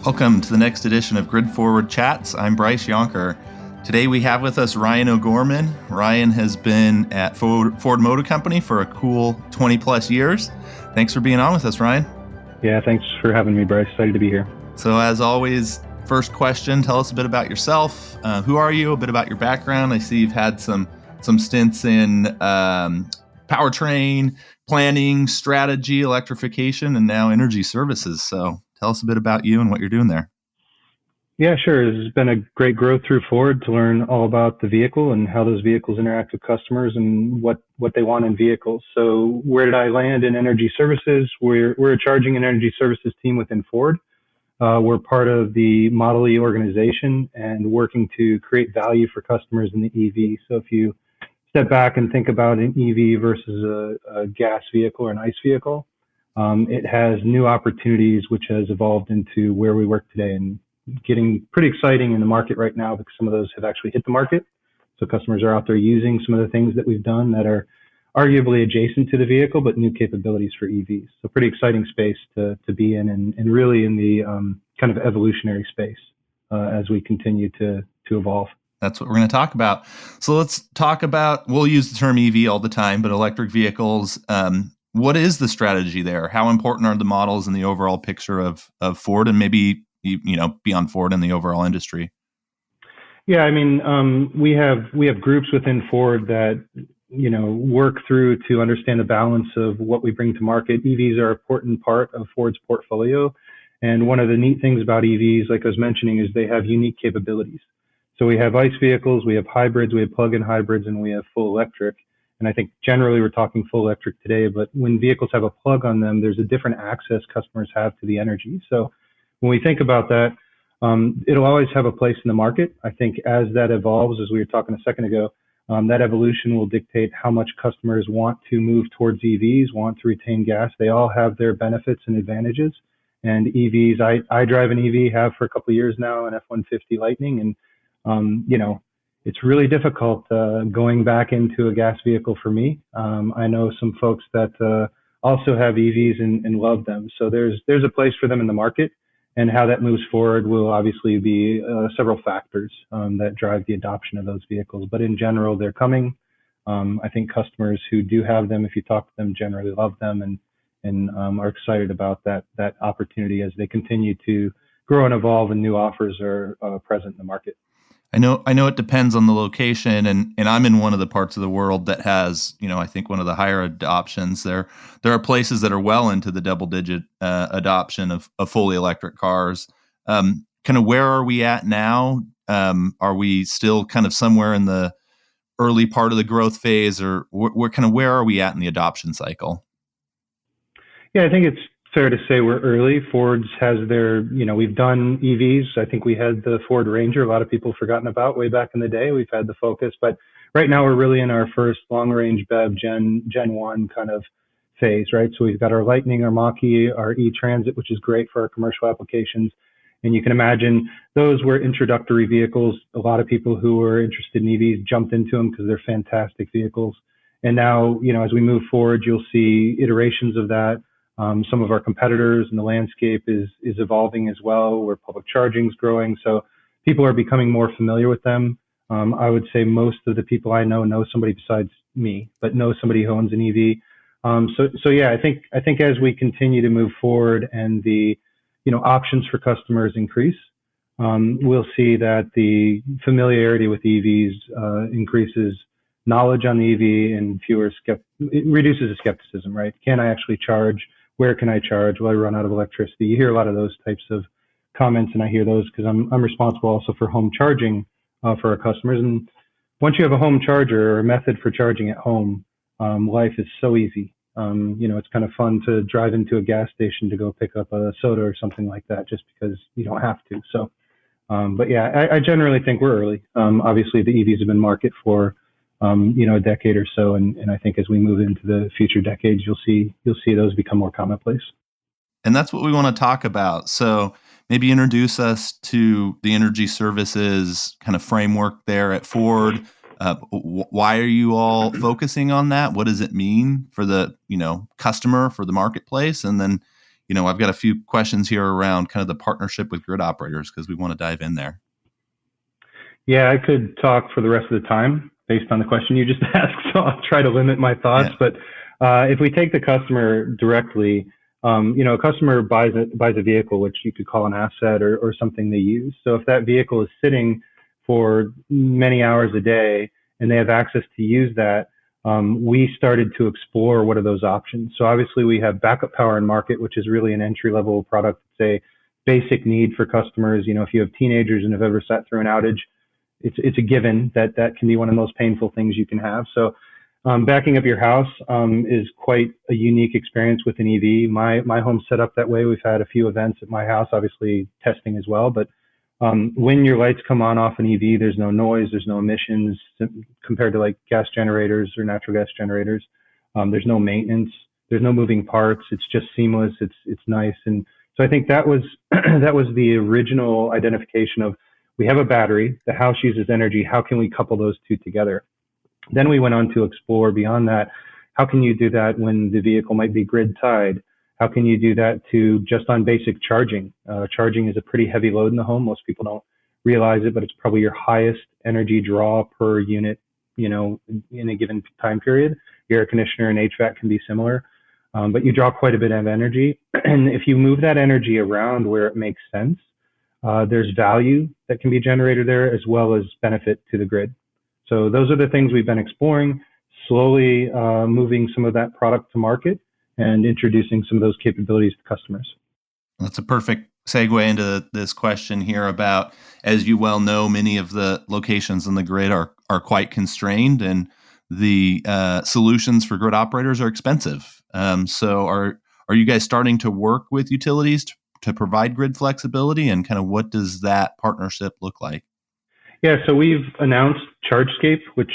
Welcome to the next edition of Grid Forward Chats. I'm Bryce Yonker. Today we have with us Ryan O'Gorman. Ryan has been at Ford Motor Company for a cool 20 plus years. Thanks for being on with us, Ryan. Yeah, thanks for having me, Bryce. Excited to be here. So as always, first question, tell us a bit about yourself. Who are you? A bit about your background. I see you've had some stints in powertrain, planning, strategy, electrification, and now energy services. So tell us a bit about you and what you're doing there. Yeah, sure. It's been a great growth through Ford to learn all about the vehicle and how those vehicles interact with customers and what they want in vehicles. So where did I land in energy services? We're a charging and energy services team within Ford. We're part of the Model E organization and working to create value for customers in the EV. So if you step back and think about an EV versus a gas vehicle or an ICE vehicle, it has new opportunities, which has evolved into where we work today and getting pretty exciting in the market right now because some of those have actually hit the market. So customers are out there using some of the things that we've done that are arguably adjacent to the vehicle, but new capabilities for EVs. So pretty exciting space to be in and really in the kind of evolutionary space as we continue to evolve. That's what we're going to talk about. So let's talk about, we'll use the term EV all the time, but electric vehicles. What is the strategy there? How important are the models in the overall picture of Ford and maybe beyond Ford and the overall industry? Yeah, I mean, we have groups within Ford that work through to understand the balance of what we bring to market. EVs are an important part of Ford's portfolio, and one of the neat things about EVs, like I was mentioning, is they have unique capabilities. So we have ICE vehicles, we have hybrids, we have plug-in hybrids, and we have full electric. And I think generally we're talking full electric today, but when vehicles have a plug on them, there's a different access customers have to the energy. So when we think about that, it'll always have a place in the market. I think as that evolves, as we were talking a second ago, that evolution will dictate how much customers want to move towards EVs, want to retain gas. They all have their benefits and advantages. And EVs, I drive an EV, have for a couple of years now, an F-150 Lightning, and it's really difficult going back into a gas vehicle for me. I know some folks that also have EVs and love them. So there's a place for them in the market, and how that moves forward will obviously be several factors that drive the adoption of those vehicles. But in general, they're coming. I think customers who do have them, if you talk to them, generally love them and are excited about that opportunity as they continue to grow and evolve and new offers are present in the market. I know it depends on the location, and I'm in one of the parts of the world that has, I think one of the higher adoptions. There are places that are well into the double-digit adoption of fully electric cars. Kind of where are we at now? Are we still kind of somewhere in the early part of the growth phase, or where are we at in the adoption cycle? Yeah, I think it's fair to say we're early. Ford's has their, we've done EVs. I think we had the Ford Ranger, a lot of people forgotten about way back in the day. We've had the Focus, but right now we're really in our first long range BEV Gen 1 kind of phase, right? So we've got our Lightning, our Mach-E, our E-Transit, which is great for our commercial applications. And you can imagine those were introductory vehicles. A lot of people who were interested in EVs jumped into them because they're fantastic vehicles. And now, as we move forward, you'll see iterations of that. Some of our competitors and the landscape is evolving as well, where public charging is growing. So people are becoming more familiar with them. I would say most of the people I know somebody besides me, but know somebody who owns an EV. So yeah, I think as we continue to move forward and the options for customers increase, we'll see that the familiarity with EVs increases knowledge on the EV and it reduces the skepticism, right? Can I actually charge? Where can I charge? Will I run out of electricity? You hear a lot of those types of comments, and I hear those because I'm responsible also for home charging for our customers. And once you have a home charger or a method for charging at home, life is so easy. It's kind of fun to drive into a gas station to go pick up a soda or something like that, just because you don't have to. So, but yeah, I generally think we're early. Obviously, the EVs have been market for a decade or so, and I think as we move into the future decades, you'll see those become more commonplace. And that's what we want to talk about. So maybe introduce us to the energy services kind of framework there at Ford. Why are you all focusing on that? What does it mean for the customer, for the marketplace? And then I've got a few questions here around kind of the partnership with grid operators because we want to dive in there. Yeah, I could talk for the rest of the time based on the question you just asked, so I'll try to limit my thoughts. Yeah. But if we take the customer directly, a customer buys a vehicle, which you could call an asset or something they use. So if that vehicle is sitting for many hours a day and they have access to use that, we started to explore what are those options. So obviously we have backup power in market, which is really an entry level product. It's a basic need for customers. If you have teenagers and have ever sat through an outage, it's a given that that can be one of the most painful things you can have. So backing up your house is quite a unique experience with an EV. My home's set up that way. We've had a few events at my house, obviously testing as well. But when your lights come on off an EV, there's no noise, there's no emissions compared to like gas generators or natural gas generators. There's no maintenance, there's no moving parts. It's just seamless. It's nice. And so I think that was that was the original identification of, we have a battery, the house uses energy, how can we couple those two together? Then we went on to explore beyond that. How can you do that when the vehicle might be grid tied? How can you do that to just on basic charging? Charging is a pretty heavy load in the home. Most people don't realize it, but it's probably your highest energy draw per unit, in a given time period. Your air conditioner and HVAC can be similar, but you draw quite a bit of energy. And if you move that energy around where it makes sense, there's value that can be generated there as well as benefit to the grid. So those are the things we've been exploring, slowly moving some of that product to market and introducing some of those capabilities to customers. That's a perfect segue into this question here about, as you well know, many of the locations on the grid are quite constrained, and the solutions for grid operators are expensive. So are you guys starting to work with utilities to provide grid flexibility, and kind of what does that partnership look like? Yeah, so we've announced ChargeScape, which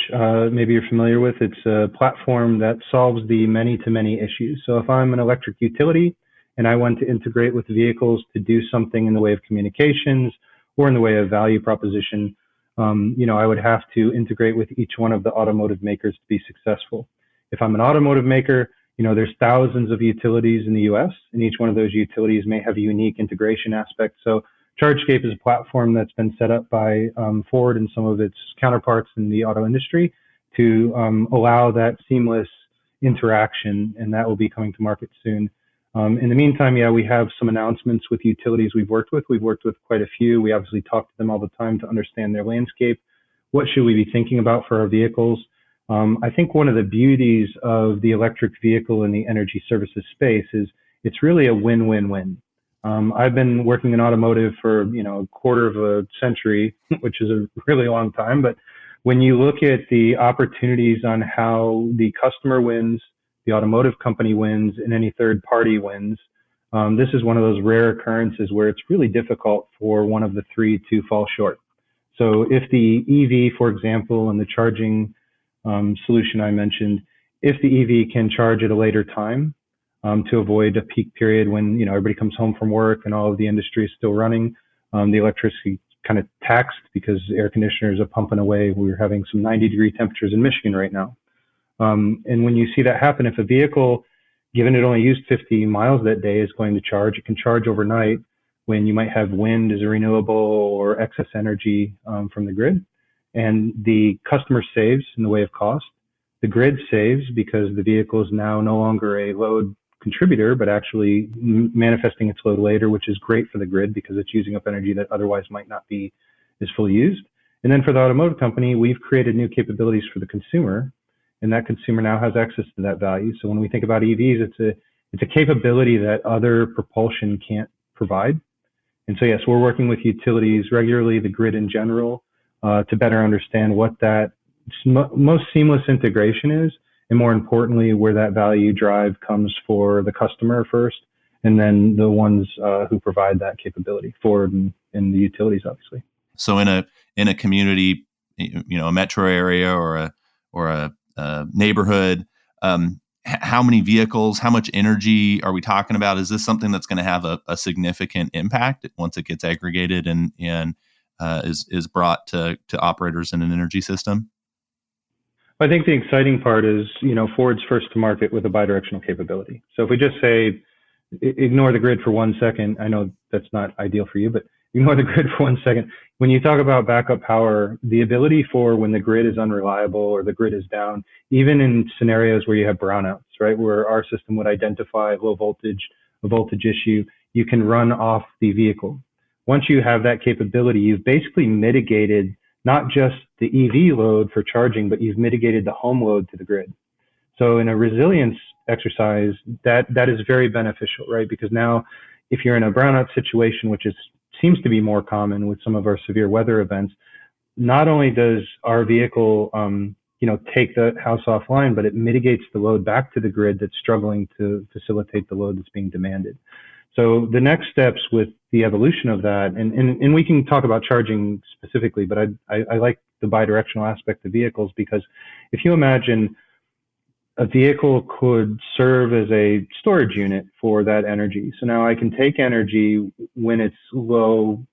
maybe you're familiar with. It's a platform that solves the many-to-many issues. So if I'm an electric utility and I want to integrate with vehicles to do something in the way of communications or in the way of value proposition, I would have to integrate with each one of the automotive makers to be successful. If I'm an automotive maker, there's thousands of utilities in the US, and each one of those utilities may have a unique integration aspect. So ChargeScape is a platform that's been set up by Ford and some of its counterparts in the auto industry to allow that seamless interaction, and that will be coming to market soon. In the meantime, we have some announcements with utilities we've worked with. We've worked with quite a few. We obviously talk to them all the time to understand their landscape. What should we be thinking about for our vehicles? I think one of the beauties of the electric vehicle in the energy services space is it's really a win-win-win. I've been working in automotive for a quarter of a century, which is a really long time. But when you look at the opportunities on how the customer wins, the automotive company wins, and any third party wins, this is one of those rare occurrences where it's really difficult for one of the three to fall short. So if the EV, for example, and the charging solution I mentioned, if the EV can charge at a later time, to avoid a peak period when everybody comes home from work and all of the industry is still running, the electricity kind of taxed because air conditioners are pumping away. We're having some 90-degree temperatures in Michigan right now. And when you see that happen, if a vehicle, given it only used 50 miles that day, is going to charge, it can charge overnight when you might have wind as a renewable or excess energy from the grid. And the customer saves in the way of cost. The grid saves because the vehicle is now no longer a load contributor, but actually manifesting its load later, which is great for the grid because it's using up energy that otherwise might not be as fully used. And then for the automotive company, we've created new capabilities for the consumer, and that consumer now has access to that value. So when we think about EVs, it's a capability that other propulsion can't provide. And so yes, we're working with utilities regularly, the grid in general, to better understand what that most seamless integration is, and more importantly, where that value drive comes for the customer first, and then the ones who provide that capability, Ford and the utilities, obviously. So in a community, a metro area or a neighborhood, how many vehicles, how much energy are we talking about? Is this something that's going to have a significant impact once it gets aggregated and is brought to operators in an energy system? I think the exciting part is, Ford's first to market with a bidirectional capability. So if we just say ignore the grid for 1 second. I know that's not ideal for you, but ignore the grid for 1 second. When you talk about backup power, the ability for when the grid is unreliable or the grid is down, even in scenarios where you have brownouts, right, where our system would identify low voltage, a voltage issue, you can run off the vehicle. Once you have that capability, you've basically mitigated not just the EV load for charging, but you've mitigated the home load to the grid. So in a resilience exercise, that is very beneficial, right? Because now, if you're in a brownout situation, which seems to be more common with some of our severe weather events, not only does our vehicle, take the house offline, but it mitigates the load back to the grid that's struggling to facilitate the load that's being demanded. So the next steps with the evolution of that, and we can talk about charging specifically, but I like the bidirectional aspect of vehicles, because if you imagine a vehicle could serve as a storage unit for that energy. So now I can take energy when it's low,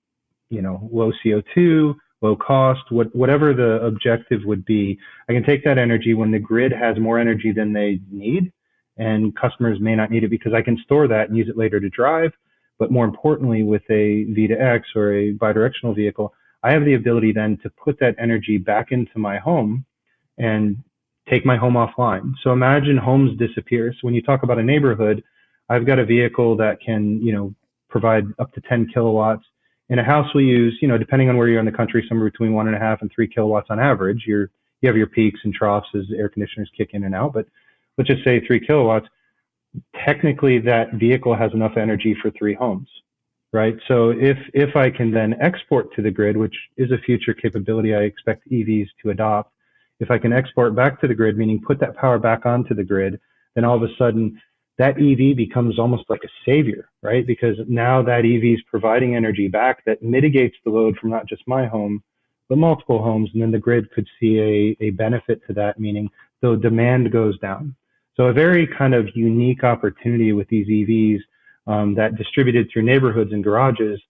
low CO2, low cost, whatever the objective would be. I can take that energy when the grid has more energy than they need, and customers may not need it, because I can store that and use it later to drive. But more importantly, with a V2X or a bidirectional vehicle, I have the ability then to put that energy back into my home and take my home offline. So imagine homes disappear. So when you talk about a neighborhood, I've got a vehicle that can, provide up to 10 kilowatts. In a house, we use, depending on where you're in the country, somewhere between 1.5 and 3 kilowatts on average. You have your peaks and troughs as air conditioners kick in and out, but let's just say 3 kilowatts. Technically, that vehicle has enough energy for 3 homes, right? So if I can then export to the grid, which is a future capability I expect EVs to adopt, if I can export back to the grid, meaning put that power back onto the grid, then all of a sudden that EV becomes almost like a savior, right? Because now that EV is providing energy back that mitigates the load from not just my home, but multiple homes. And then the grid could see a benefit to that, meaning the demand goes down. So a very kind of unique opportunity with these EVs that distributed through neighborhoods and garages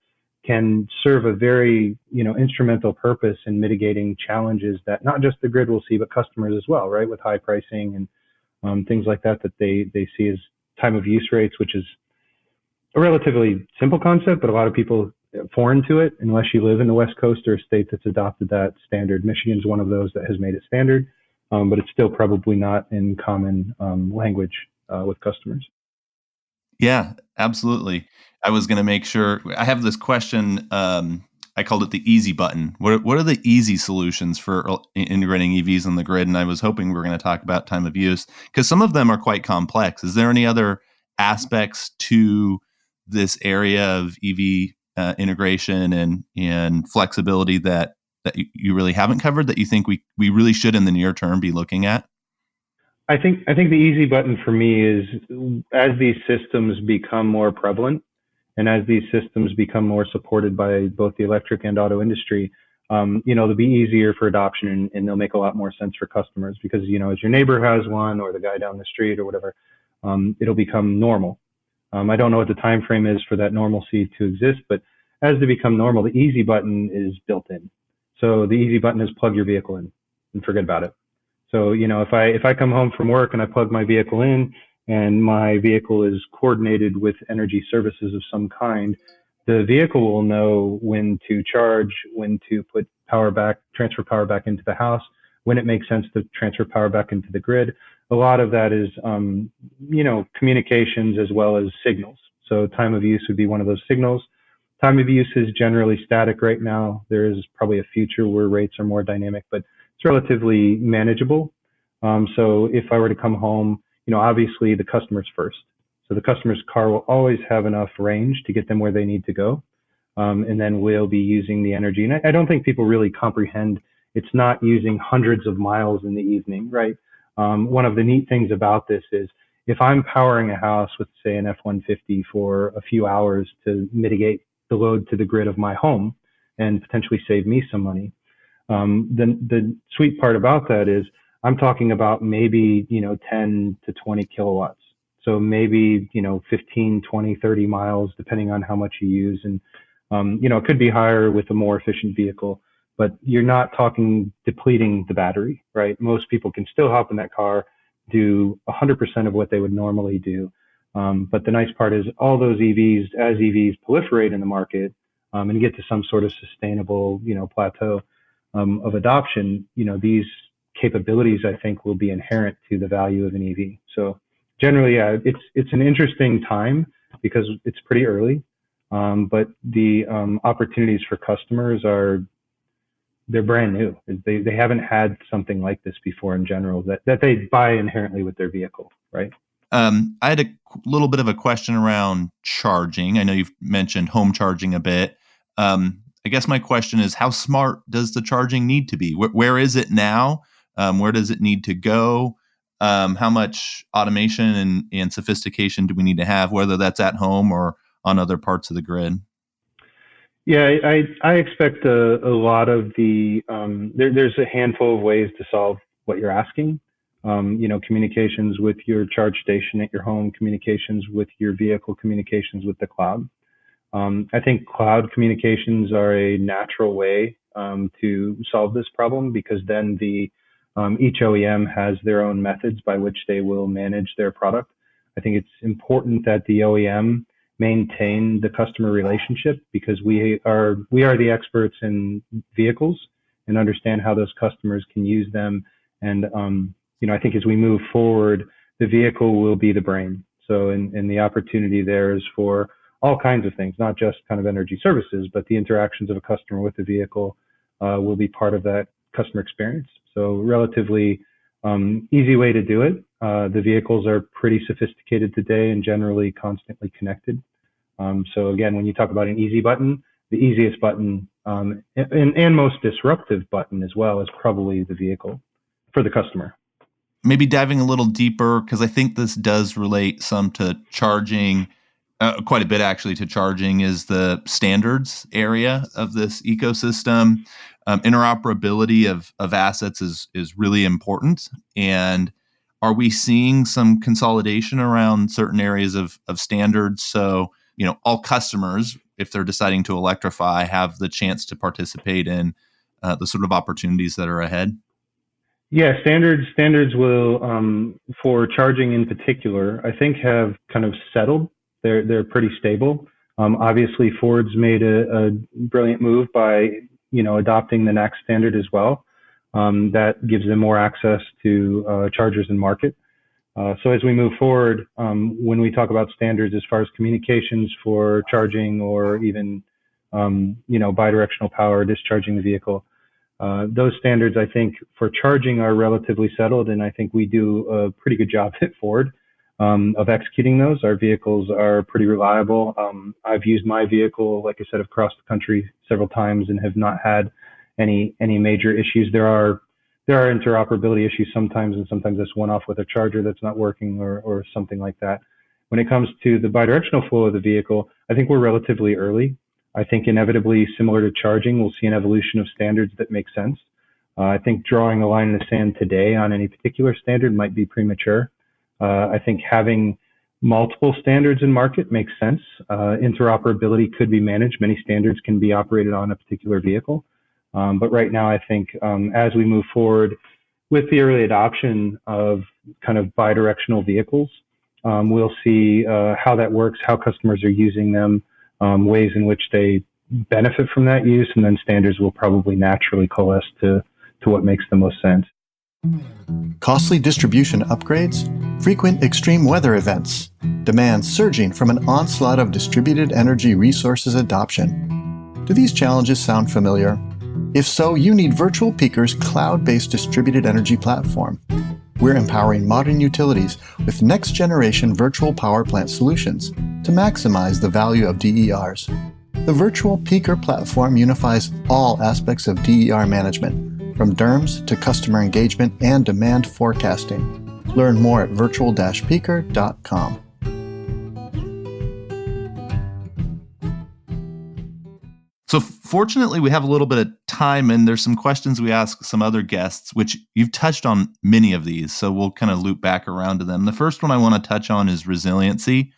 can serve a very, instrumental purpose in mitigating challenges that not just the grid will see, but customers as well, right? With high pricing and things like that they see as time of use rates, which is a relatively simple concept, but a lot of people foreign to it unless you live in the West Coast or a state that's adopted that standard. Michigan's one of those that has made it standard, but it's still probably not in common language with customers. Yeah, absolutely. I was going to make sure I have this question. I called it the easy button. What are the easy solutions for integrating EVs on the grid? And I was hoping we were going to talk about time of use, because some of them are quite complex. Is there any other aspects to this area of EV integration and flexibility that you really haven't covered that you think we really should in the near term be looking at? I think the easy button for me is, as these systems become more prevalent and as these systems become more supported by both the electric and auto industry, they'll be easier for adoption, and they'll make a lot more sense for customers, because, as your neighbor has one or the guy down the street or whatever, it'll become normal. I don't know what the time frame is for that normalcy to exist, but as they become normal, the easy button is built in. So the easy button is plug your vehicle in and forget about it. So, if I come home from work and I plug my vehicle in and my vehicle is coordinated with energy services of some kind, the vehicle will know when to charge, when to put power back, transfer power back into the house, when it makes sense to transfer power back into the grid. A lot of that is, communications as well as signals. So time of use would be one of those signals. Time of use is generally static right now. There is probably a future where rates are more dynamic, but it's relatively manageable. So if I were to come home, obviously the customer's first. So the customer's car will always have enough range to get them where they need to go. And then we'll be using the energy. And I don't think people really comprehend it's not using hundreds of miles in the evening, right? One of the neat things about this is, if I'm powering a house with, say, an F-150 for a few hours to mitigate the load to the grid of my home and potentially save me some money, then the sweet part about that is I'm talking about maybe, 10 to 20 kilowatts. So maybe, 15, 20, 30 miles, depending on how much you use. And, it could be higher with a more efficient vehicle, but you're not talking depleting the battery, right? Most people can still hop in that car, do 100% of what they would normally do. But the nice part is all those EVs, as EVs proliferate in the market and get to some sort of sustainable, plateau of adoption, these capabilities I think will be inherent to the value of an EV. So generally, yeah, it's an interesting time because it's pretty early, but the opportunities for customers they're brand new. They haven't had something like this before in general that they buy inherently with their vehicle, right? I had a little bit of a question around charging. I know you've mentioned home charging a bit. I guess my question is, how smart does the charging need to be? Where is it now? Where does it need to go? How much automation and sophistication do we need to have, whether that's at home or on other parts of the grid? Yeah, I expect a lot of there's a handful of ways to solve what you're asking. Communications with your charge station at your home, communications with your vehicle, communications with the cloud. I think cloud communications are a natural way to solve this problem because then each OEM has their own methods by which they will manage their product. I think it's important that the OEM maintain the customer relationship because we are the experts in vehicles and understand how those customers can use them. And I think as we move forward, the vehicle will be the brain. So, and the opportunity there is for all kinds of things, not just kind of energy services, but the interactions of a customer with the vehicle will be part of that customer experience. So, relatively easy way to do it. The vehicles are pretty sophisticated today and generally constantly connected. So again, when you talk about an easy button, the easiest button and most disruptive button as well is probably the vehicle for the customer. Maybe diving a little deeper, because I think this does relate some to charging, quite a bit actually to charging, is the standards area of this ecosystem. Interoperability of assets is really important. And are we seeing some consolidation around certain areas of standards? So, all customers, if they're deciding to electrify, have the chance to participate in the sort of opportunities that are ahead? Yeah, standards will for charging in particular, I think have kind of settled. They're pretty stable. Obviously, Ford's made a brilliant move by adopting the NACS standard as well. That gives them more access to chargers in market. So as we move forward, when we talk about standards as far as communications for charging or even bidirectional power discharging the vehicle. Those standards, I think, for charging are relatively settled, and I think we do a pretty good job at Ford of executing those. Our vehicles are pretty reliable. I've used my vehicle, like I said, across the country several times and have not had any major issues. There are interoperability issues sometimes, and sometimes it's one-off with a charger that's not working or something like that. When it comes to the bidirectional flow of the vehicle, I think we're relatively early. I think inevitably, similar to charging, we'll see an evolution of standards that make sense. I think drawing a line in the sand today on any particular standard might be premature. I think having multiple standards in market makes sense. Interoperability could be managed. Many standards can be operated on a particular vehicle. But right now, I think as we move forward with the early adoption of kind of bidirectional vehicles, we'll see how that works, how customers are using them, ways in which they benefit from that use, and then standards will probably naturally coalesce to what makes the most sense. Costly distribution upgrades, frequent extreme weather events, demand surging from an onslaught of distributed energy resources adoption. Do these challenges sound familiar? If so, you need Virtual Peaker's cloud-based distributed energy platform. We're empowering modern utilities with next-generation virtual power plant solutions to maximize the value of DERs. The Virtual Peaker platform unifies all aspects of DER management, from DERMS to customer engagement and demand forecasting. Learn more at virtual-peaker.com. So fortunately, we have a little bit of time, and there's some questions we ask some other guests, which you've touched on many of these, so we'll kind of loop back around to them. The first one I want to touch on is resiliency.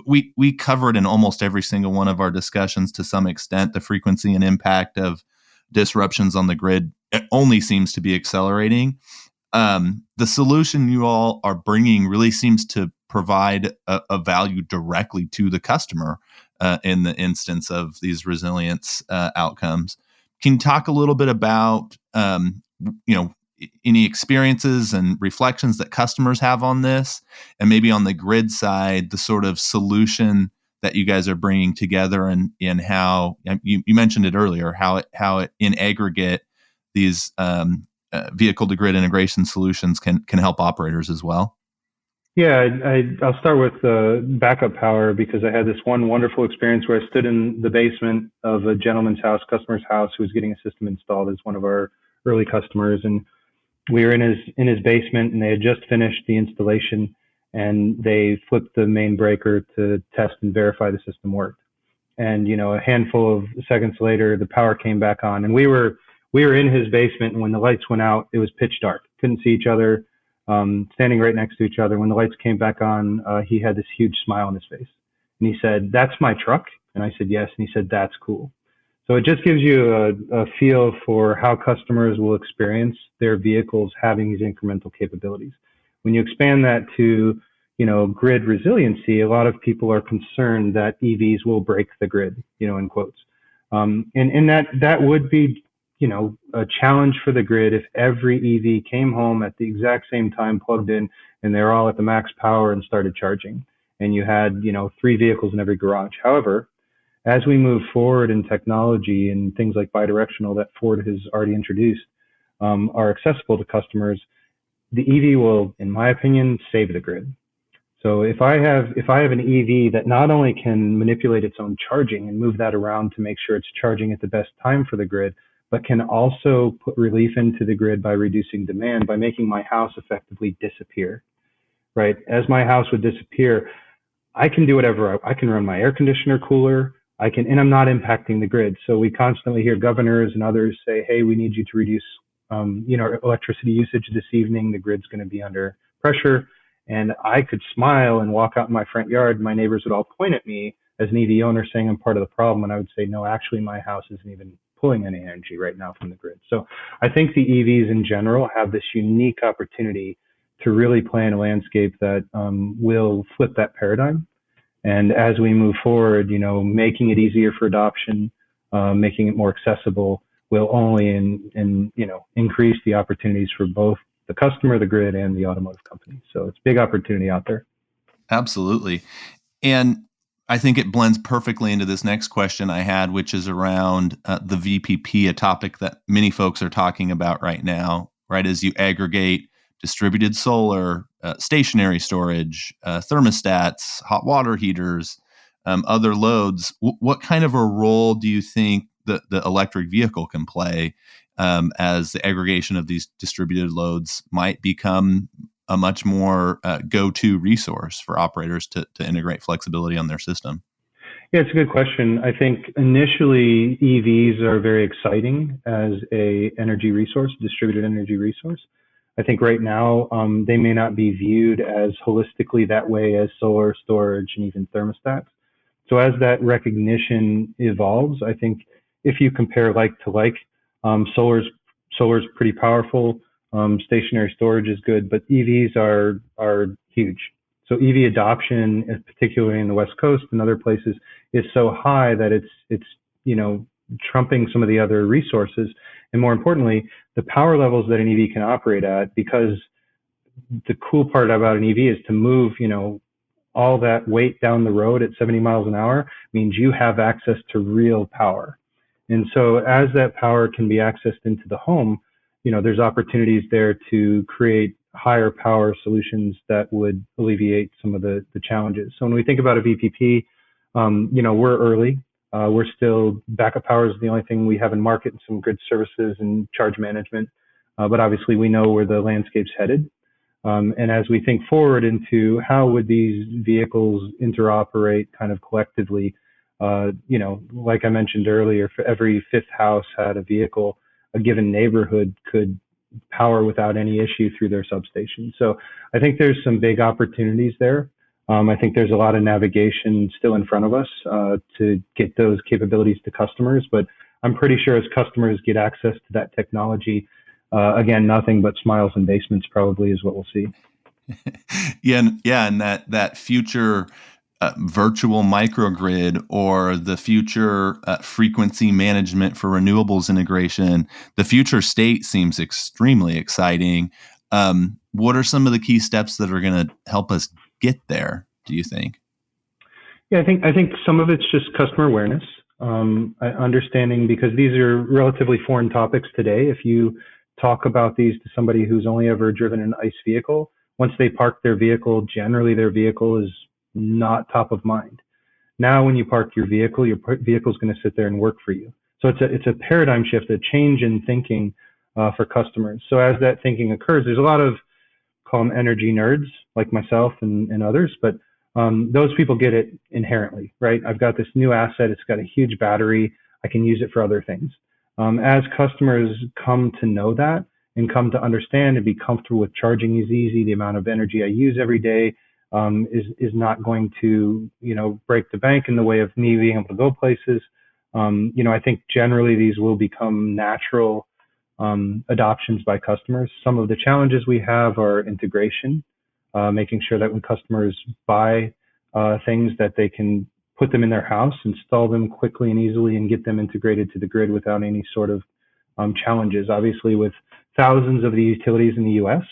We covered in almost every single one of our discussions to some extent the frequency and impact of disruptions on the grid. It only seems to be accelerating. The solution you all are bringing really seems to provide a value directly to the customer in the instance of these resilience outcomes. Can you talk a little bit about any experiences and reflections that customers have on this, and maybe on the grid side, the sort of solution that you guys are bringing together, and how you mentioned it earlier, how it in aggregate these vehicle to grid integration solutions can help operators as well? Yeah, I'll start with backup power, because I had this one wonderful experience where I stood in the basement of a gentleman's house, customer's house, who was getting a system installed as one of our early customers, and we were in his basement, and they had just finished the installation, and they flipped the main breaker to test and verify the system worked. And a handful of seconds later, the power came back on, and we were in his basement, and when the lights went out, it was pitch dark. Couldn't see each other, standing right next to each other. When the lights came back on, he had this huge smile on his face, and he said, "That's my truck?" And I said, "Yes." And he said, "That's cool." So it just gives you a feel for how customers will experience their vehicles having these incremental capabilities. When you expand that to, grid resiliency, a lot of people are concerned that EVs will break the grid, in quotes. And that would be, a challenge for the grid if every EV came home at the exact same time, plugged in, and they're all at the max power and started charging. And you had, 3 vehicles in every garage. However, as we move forward in technology and things like bidirectional that Ford has already introduced are accessible to customers, the EV will, in my opinion, save the grid. So if I have an EV that not only can manipulate its own charging and move that around to make sure it's charging at the best time for the grid, but can also put relief into the grid by reducing demand, by making my house effectively disappear, right? As my house would disappear, I can do whatever. I can run my air conditioner cooler. And I'm not impacting the grid. So we constantly hear governors and others say, "Hey, we need you to reduce, electricity usage this evening. The grid's going to be under pressure." And I could smile and walk out in my front yard. My neighbors would all point at me as an EV owner, saying I'm part of the problem. And I would say, "No, actually, my house isn't even pulling any energy right now from the grid." So I think the EVs in general have this unique opportunity to really play in a landscape that will flip that paradigm. And as we move forward, making it easier for adoption, making it more accessible, will only increase the opportunities for both the customer, the grid, and the automotive company. So it's a big opportunity out there. Absolutely. And I think it blends perfectly into this next question I had, which is around the VPP, a topic that many folks are talking about right now, right? As you aggregate distributed solar, stationary storage, thermostats, hot water heaters, other loads. What kind of a role do you think the electric vehicle can play as the aggregation of these distributed loads might become a much more go-to resource for operators to integrate flexibility on their system? Yeah, it's a good question. I think initially EVs are very exciting as a energy resource, distributed energy resource. I think right now they may not be viewed as holistically that way as solar, storage, and even thermostats. So as that recognition evolves, I think if you compare like to like, solar's pretty powerful, stationary storage is good, but EVs are huge. So EV adoption, particularly in the West Coast and other places, is so high that it's trumping some of the other resources. And more importantly, the power levels that an EV can operate at, because the cool part about an EV is to move, all that weight down the road at 70 miles an hour means you have access to real power. And so as that power can be accessed into the home, there's opportunities there to create higher power solutions that would alleviate some of the challenges. So when we think about a VPP, we're early. We're still, backup power is the only thing we have in market, and some grid services and charge management. But obviously we know where the landscape's headed. And as we think forward into how would these vehicles interoperate kind of collectively, like I mentioned earlier, for every 5th house had a vehicle, a given neighborhood could power without any issue through their substation. So I think there's some big opportunities there. I think there's a lot of navigation still in front of us to get those capabilities to customers, but I'm pretty sure as customers get access to that technology, Again, nothing but smiles and basements probably is what we'll see. And that future virtual microgrid or the future frequency management for renewables integration, the future state seems extremely exciting. What are some of the key steps that are going to help us get there, do you think? Yeah, I think some of it's just customer awareness, understanding, because these are relatively foreign topics today. If you talk about these to somebody who's only ever driven an ICE vehicle, once they park their vehicle, generally their vehicle is not top of mind. Now, when you park your vehicle is going to sit there and work for you. So it's a paradigm shift, a change in thinking for customers. So as that thinking occurs, there's a lot of, call them energy nerds like myself and others, but those people get it inherently, right? I've got this new asset. It's got a huge battery. I can use it for other things. As customers come to know that and come to understand and be comfortable with charging is easy, the amount of energy I use every day is not going to, break the bank in the way of me being able to go places. I think generally these will become natural adoptions by customers. Some of the challenges we have are integration, making sure that when customers buy things that they can put them in their house, install them quickly and easily, and get them integrated to the grid without any sort of challenges. Obviously, with thousands of the utilities in the U.S.,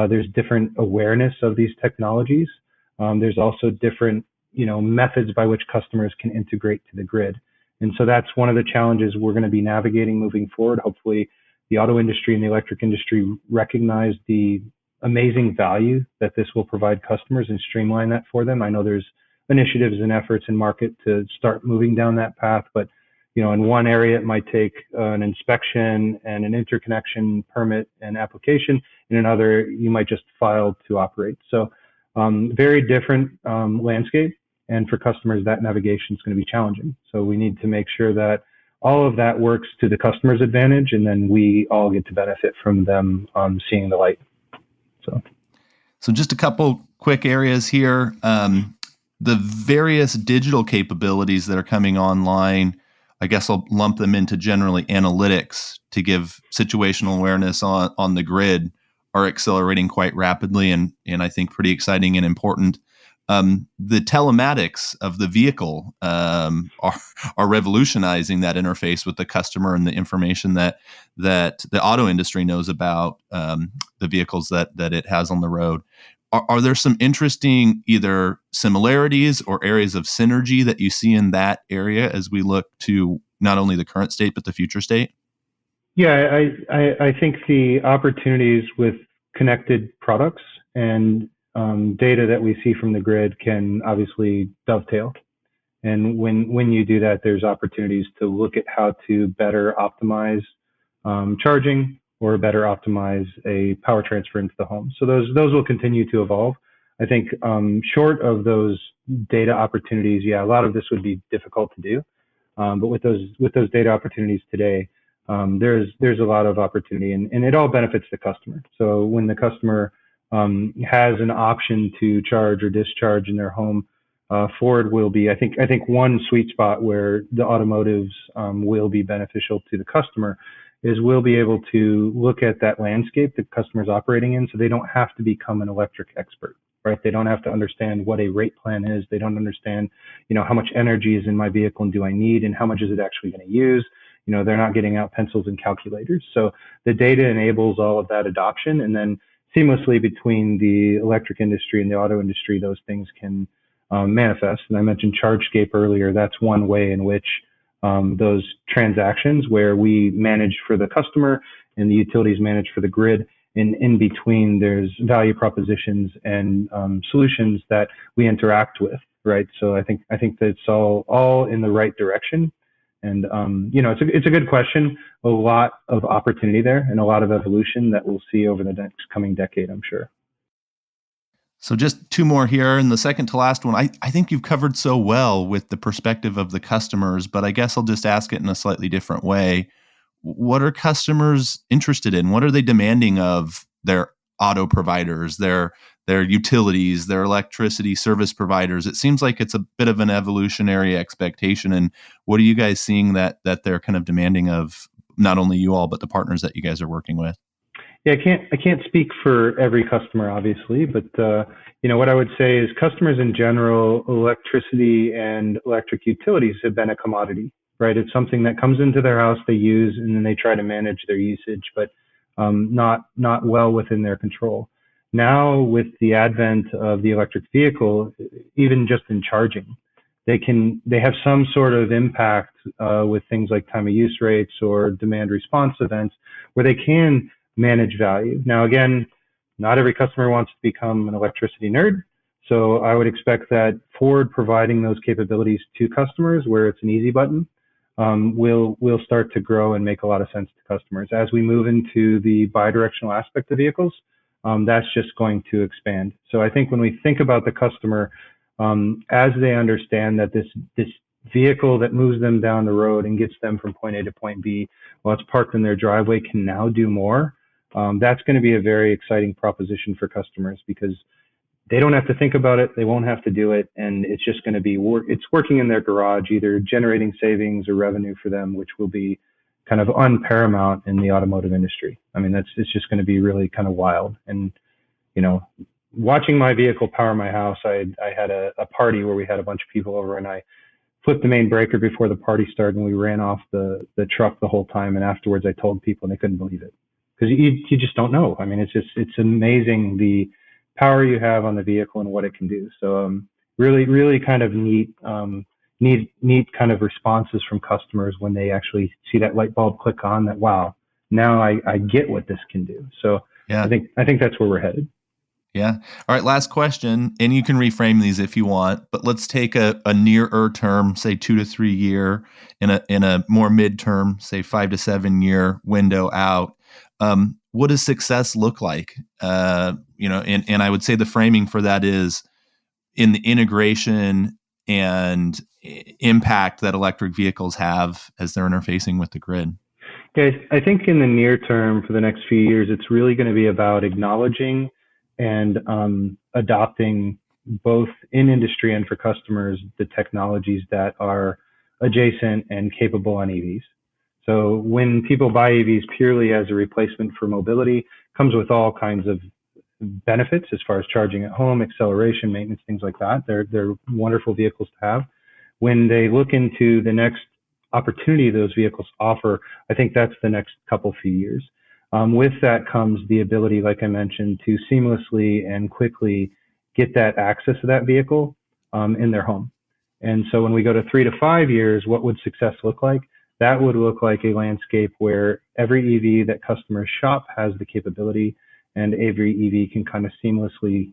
there's different awareness of these technologies. There's also different, methods by which customers can integrate to the grid. And so that's one of the challenges we're going to be navigating moving forward. Hopefully, the auto industry and the electric industry recognize the amazing value that this will provide customers and streamline that for them. I know there's initiatives and efforts in market to start moving down that path, but in one area it might take an inspection and an interconnection permit and application. In another, you might just file to operate. So very different landscape, and for customers that navigation is going to be challenging. So we need to make sure that all of that works to the customer's advantage, and then we all get to benefit from them seeing the light. So just a couple quick areas here. The various digital capabilities that are coming online, I guess I'll lump them into generally analytics to give situational awareness on the grid, are accelerating quite rapidly and I think pretty exciting and important. The telematics of the vehicle are revolutionizing that interface with the customer and the information that the auto industry knows about the vehicles that it has on the road. Are there some interesting either similarities or areas of synergy that you see in that area as we look to not only the current state but the future state? Yeah, I think the opportunities with connected products and data that we see from the grid can obviously dovetail. And when you do that, there's opportunities to look at how to better optimize charging or better optimize a power transfer into the home. So those will continue to evolve. I think short of those data opportunities, a lot of this would be difficult to do. But with those data opportunities today, there's a lot of opportunity, and it all benefits the customer. So when the customer has an option to charge or discharge in their home, Ford will be, I think one sweet spot where the automotives will be beneficial to the customer is we'll be able to look at that landscape the customer's operating in, so they don't have to become an electric expert, right? They don't have to understand what a rate plan is. They don't understand, how much energy is in my vehicle and do I need, and how much is it actually going to use. They're not getting out pencils and calculators. So the data enables all of that adoption, and then seamlessly between the electric industry and the auto industry, those things can manifest. And I mentioned ChargeScape earlier. That's one way in which those transactions where we manage for the customer and the utilities manage for the grid, and in between there's value propositions and solutions that we interact with, right? So I think that's all in the right direction. And it's a good question. A lot of opportunity there and a lot of evolution that we'll see over the next coming decade, I'm sure. So just two more here, and the second to last one, I think you've covered so well with the perspective of the customers, but I guess I'll just ask it in a slightly different way. What are customers interested in? What are they demanding of their auto providers, their utilities, their electricity service providers? It seems like it's a bit of an evolutionary expectation. And what are you guys seeing that they're kind of demanding of not only you all, but the partners that you guys are working with? Yeah, I can't speak for every customer, obviously, but what I would say is customers in general, electricity and electric utilities have been a commodity, right? It's something that comes into their house, they use, and then they try to manage their usage, but not well within their control. Now, with the advent of the electric vehicle, even just in charging, they have some sort of impact with things like time of use rates or demand response events where they can manage value. Now, again, not every customer wants to become an electricity nerd. So I would expect that Ford providing those capabilities to customers where it's an easy button will start to grow and make a lot of sense to customers. As we move into the bidirectional aspect of vehicles, that's just going to expand. So I think when we think about the customer, as they understand that this vehicle that moves them down the road and gets them from point A to point B while it's parked in their driveway can now do more. That's going to be a very exciting proposition for customers because they don't have to think about it, they won't have to do it, and it's just going to be it's working in their garage, either generating savings or revenue for them, which will be kind of unparamount in the automotive industry. I mean, it's just going to be really kind of wild. And you know, watching my vehicle power my house, I had a party where we had a bunch of people over, and I flipped the main breaker before the party started, and we ran off the truck the whole time. And afterwards, I told people, and they couldn't believe it because you just don't know. I mean, it's amazing the power you have on the vehicle and what it can do. So really kind of neat kind of responses from customers when they actually see that light bulb click on. That wow, now I get what this can do. So Yeah. I think that's where we're headed. Yeah. All right. Last question, and you can reframe these if you want, but let's take a nearer term, say 2 to 3 year, in a more midterm, say 5 to 7 year window out. What does success look like? And I would say the framing for that is in the integration and impact that electric vehicles have as they're interfacing with the grid. Yeah, I think in the near term for the next few years, it's really going to be about acknowledging and adopting both in industry and for customers the technologies that are adjacent and capable on EVs. So when people buy EVs purely as a replacement for mobility, comes with all kinds of benefits as far as charging at home, acceleration, maintenance, things like that. They're wonderful vehicles to have. When they look into the next opportunity those vehicles offer, I think that's the next couple few years. With that comes the ability, like I mentioned, to seamlessly and quickly get that access to that vehicle in their home. And so when we go to 3 to 5 years, what would success look like? That would look like a landscape where every EV that customers shop has the capability, and every EV can kind of seamlessly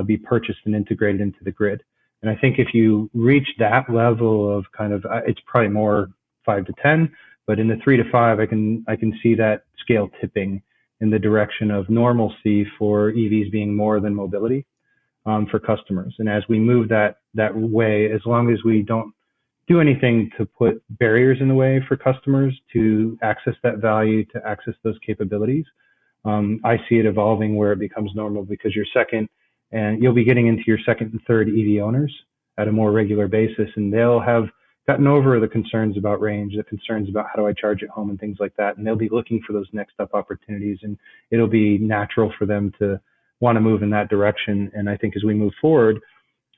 be purchased and integrated into the grid. And I think if you reach that level of kind of, it's probably more 5 to 10, but in the 3 to 5, I can see that scale tipping in the direction of normalcy for EVs being more than mobility for customers. And as we move that way, as long as we don't do anything to put barriers in the way for customers to access that value, to access those capabilities, I see it evolving where it becomes normal because you'll be getting into your second and third EV owners at a more regular basis, and they'll have gotten over the concerns about range, the concerns about how do I charge at home and things like that, and they'll be looking for those next up opportunities, and it'll be natural for them to want to move in that direction. And I think as we move forward,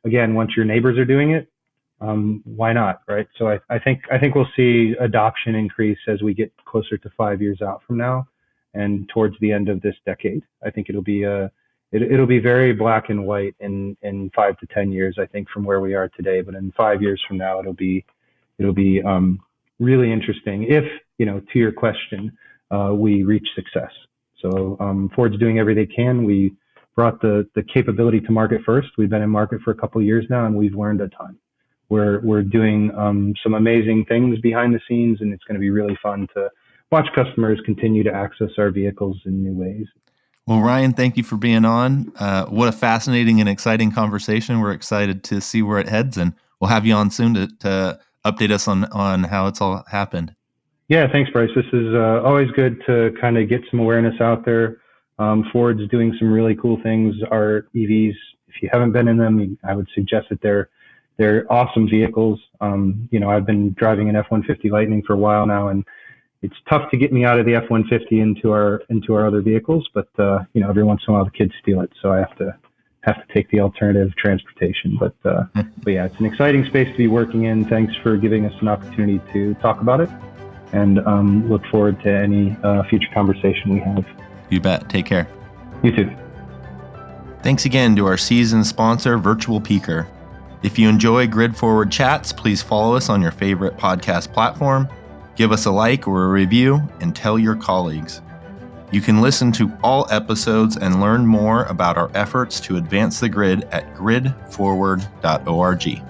again, once your neighbors are doing it, why not, right? So I think we'll see adoption increase as we get closer to 5 years out from now and towards the end of this decade. I think it'll be very black and white in 5 to 10 years, I think, from where we are today. But in 5 years from now, it'll be really interesting if, to your question, we reach success. So Ford's doing everything they can. We brought the capability to market first. We've been in market for a couple of years now, and we've learned a ton. We're doing some amazing things behind the scenes, and it's going to be really fun to watch customers continue to access our vehicles in new ways. Well, Ryan, thank you for being on. What a fascinating and exciting conversation. We're excited to see where it heads, and we'll have you on soon to update us on how it's all happened. Yeah, thanks, Bryce. This is always good to kind of get some awareness out there. Ford's doing some really cool things. Our EVs, if you haven't been in them, I would suggest that they're awesome vehicles. I've been driving an F-150 Lightning for a while now, and it's tough to get me out of the F-150 into our other vehicles, but every once in a while the kids steal it, so I have to take the alternative transportation. But yeah, it's an exciting space to be working in. Thanks for giving us an opportunity to talk about it, and look forward to any future conversation we have. You bet. Take care. You too. Thanks again to our season sponsor, Virtual Peaker. If you enjoy Grid Forward Chats, please follow us on your favorite podcast platform, give us a like or a review, and tell your colleagues. You can listen to all episodes and learn more about our efforts to advance the grid at gridforward.org.